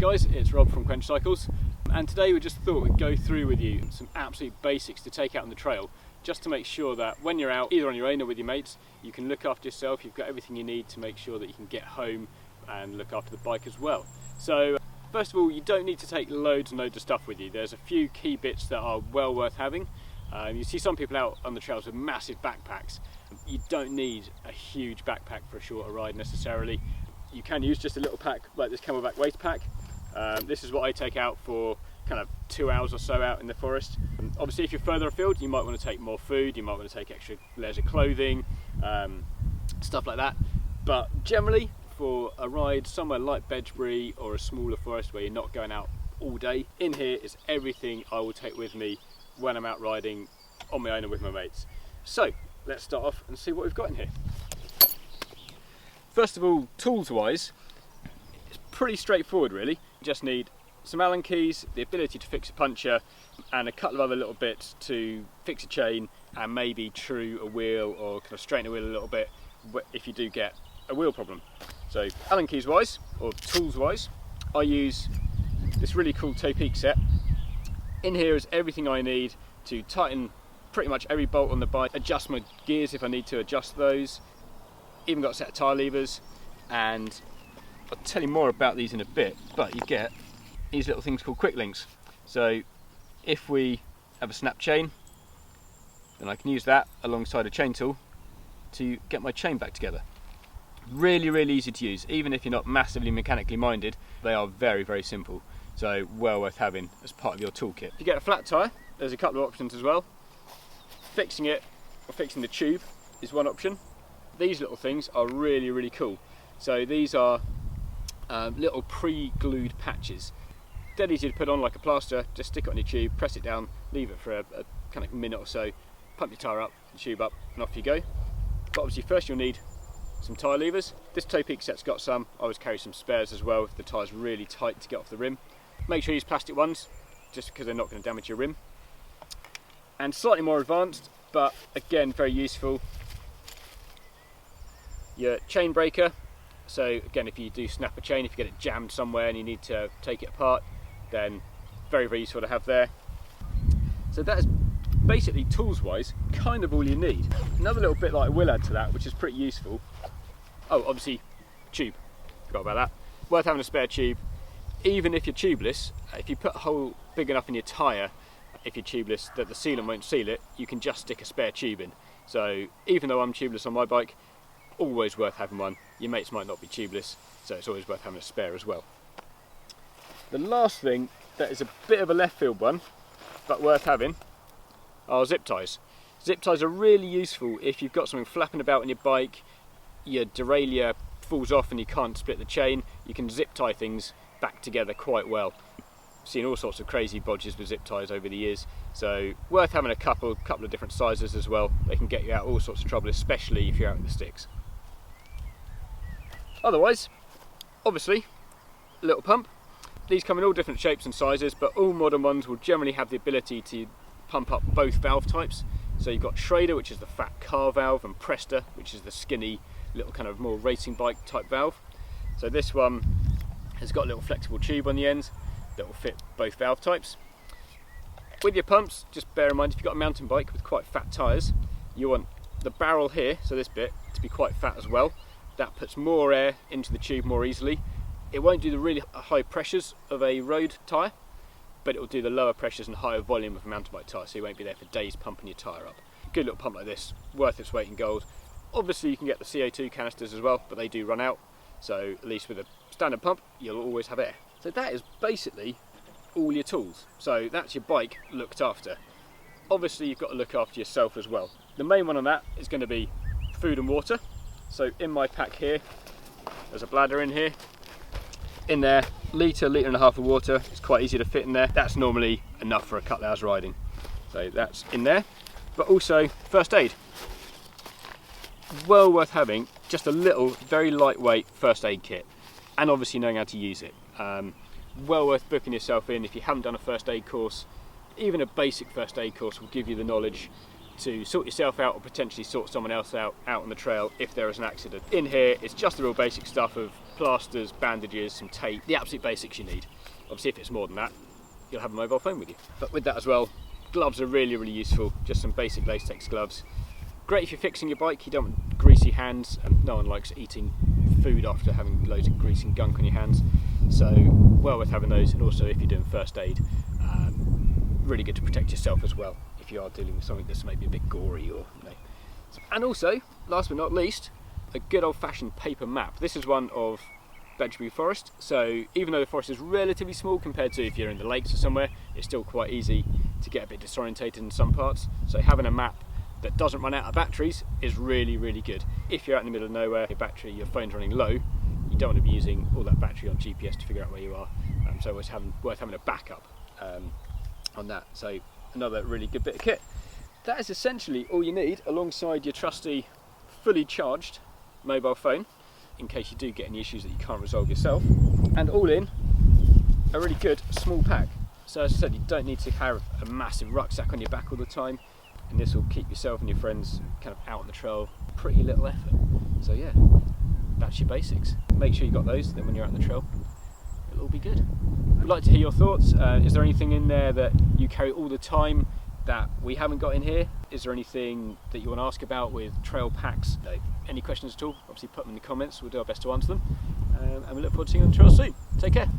guys, it's Rob from Quench Cycles, and today we just thought we'd go through with you some absolute basics to take out on the trail, just to make sure that when you're out, either on your own or with your mates, you can look after yourself, you've got everything you need to make sure that you can get home and look after the bike as well. So first of all, you don't need to take loads and loads of stuff with you. There's a few key bits that are well worth having. You see some people out on the trails with massive backpacks. You don't need a huge backpack for a shorter ride necessarily. You can use just a little pack like this Camelback waist pack. This is what I take out for kind of 2 hours or so out in the forest. Obviously if you're further afield you might want to take more food, you might want to take extra layers of clothing, stuff like that. But generally for a ride somewhere like Bedgebury or a smaller forest where you're not going out all day, in here is everything I will take with me when I'm out riding on my own or with my mates. So let's start off and see what we've got in here. First of all, tools wise, it's pretty straightforward really. You just need some Allen keys, the ability to fix a puncture, and a couple of other little bits to fix a chain and maybe true a wheel or kind of straighten a wheel a little bit if you do get a wheel problem. So Allen keys wise, or tools wise, I use this really cool Topeak set. In here is everything I need to tighten pretty much every bolt on the bike, adjust my gears if I need to adjust those, even got a set of tyre levers, and I'll tell you more about these in a bit, but you get these little things called quick links. So if we have a snap chain, then I can use that alongside a chain tool to get my chain back together. Really easy to use, even if you're not massively mechanically minded, they are very simple. So well worth having as part of your toolkit. If you get a flat tyre, there's a couple of options as well. Fixing it, or fixing the tube, is one option. These little things are really cool. So these are little pre-glued patches. Dead easy to put on like a plaster, just stick it on your tube, press it down, leave it for a kind of minute or so, pump your tyre up, the tube up, and off you go. But obviously first you'll need some tyre levers. This Topeak set's got some. I always carry some spares as well if the tyre's really tight to get off the rim. Make sure you use plastic ones, just because they're not going to damage your rim. And slightly more advanced, but again very useful, your chain breaker. So again, if you do snap a chain, if you get it jammed somewhere and you need to take it apart, then very useful to have there. So that is basically tools wise kind of all you need. Another little bit that I will add to that, which is pretty useful, oh obviously tube, forgot about that. Worth having a spare tube. Even if you're tubeless, if you put a hole big enough in your tyre, if you're tubeless, that the sealant won't seal it, you can just stick a spare tube in. So even though I'm tubeless on my bike, always worth having one. Your mates might not be tubeless, so it's always worth having a spare as well. The last thing that is a bit of a left field one, but worth having, are zip ties. Zip ties are really useful if you've got something flapping about on your bike, your derailleur falls off and you can't split the chain, you can zip tie things back together quite well. Seen all sorts of crazy bodges with zip ties over the years, so worth having a couple of different sizes as well. They can get you out all sorts of trouble, especially if you're out in the sticks. Otherwise, obviously, a little pump. These come in all different shapes and sizes, but all modern ones will generally have the ability to pump up both valve types. So you've got Schrader, which is the fat car valve, and Presta, which is the skinny little kind of more racing bike type valve. So this one has got a little flexible tube on the ends that will fit both valve types. With your pumps, just bear in mind if you've got a mountain bike with quite fat tyres, you want the barrel here, so this bit, to be quite fat as well. That puts more air into the tube more easily. It won't do the really high pressures of a road tyre, but it will do the lower pressures and higher volume of a mountain bike tyre, so you won't be there for days pumping your tyre up. A good little pump like this, worth its weight in gold. Obviously you can get the CO2 canisters as well, but they do run out, so at least with a standard pump you'll always have air. So that is basically all your tools. So that's your bike looked after. Obviously you've got to look after yourself as well. The main one on that is going to be food and water. So in my pack here, there's a bladder in here. In there, litre and a half of water. It's quite easy to fit in there. That's normally enough for a couple of hours riding. So that's in there. But also first aid. Well worth having just a little, very lightweight first aid kit. And obviously knowing how to use it. Well worth booking yourself in if you haven't done a first aid course. Even a basic first aid course will give you the knowledge to sort yourself out or potentially sort someone else out on the trail if there is an accident. In here it's just the real basic stuff of plasters, bandages, some tape, the absolute basics you need. Obviously if it's more than that, you'll have a mobile phone with you. But with that as well, gloves are really, really useful. Just some basic latex gloves. Great if you're fixing your bike, you don't want greasy hands, and no one likes eating food after having loads of grease and gunk on your hands. So well worth having those, and also if you're doing first aid, really good to protect yourself as well if you are dealing with something that's maybe a bit gory or And also, last but not least, a good old-fashioned paper map. This is one of Bedgebury Forest, so even though the forest is relatively small compared to if you're in the lakes or somewhere, it's still quite easy to get a bit disorientated in some parts. So having a map that doesn't run out of batteries is really, really good. If you're out in the middle of nowhere, your phone's running low, you don't want to be using all that battery on GPS to figure out where you are. So it's worth having a backup on that. So another really good bit of kit. That is essentially all you need alongside your trusty, fully charged mobile phone, in case you do get any issues that you can't resolve yourself. And all in, a really good small pack. So as I said, you don't need to have a massive rucksack on your back all the time, and this will keep yourself and your friends kind of out on the trail, pretty little effort. So yeah, that's your basics. Make sure you got those, then when you're out on the trail, it'll all be good. I'd like to hear your thoughts. Is there anything in there that you carry all the time that we haven't got in here? Is there anything that you want to ask about with trail packs? Any questions at all? Obviously put them in the comments, we'll do our best to answer them. And we look forward to seeing you on the trail soon. Take care.